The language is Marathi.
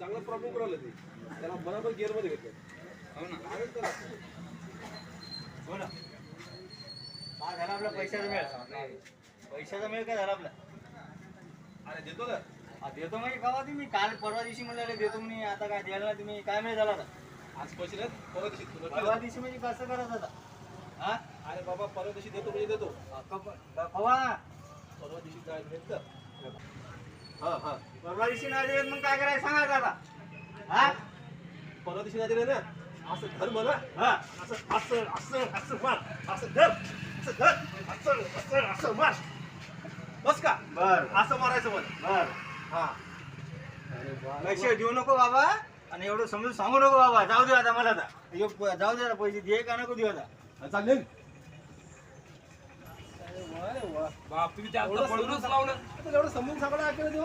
चांगला प्रॉब्लेम करावं ते त्याला बरोबर गिअर मध्ये घेतलं. हो ना हो ना. काय झालं आपला पैशाचा मेळ? पैशाचा मेळ काय झाला आपला? अरे देतो ना. देतो म्हणजे कवा तुम्ही काल परवा दिवशी म्हणले देतो म्हणे, आता काय द्यायला नाही तुम्ही? काय मेळ झाला आता? आज पैसे नाहीत, परवा दिवशी तुला परवा दिवशी म्हणजे कसं करत होता? हा अरे बाबा परवा दिवशी देतो म्हणजे देतो. कवा? परवा दिवशी काय भेटतं. हा हा परवा दिवशी नाही देत मग काय करायचं सांगा आता? हा परवा दिवशी नाही दिले ना, असं धर म्हणा. हा असं असं असं असं मार, असं धर, असं धर, असं असं असं मार. बस का? बर असं मारायचं मला. बर. हा लक्ष देऊ नको बाबा आणि एवढं समजून सांगू नको बाबा. जाऊ दे आता मला आता. जाऊ दे आता, पैसे दे का नको देऊ आता? चालेल. बाप तुम्ही त्या पळूनच लावलं. एवढं समजून सांगायला ऐकलं देऊ.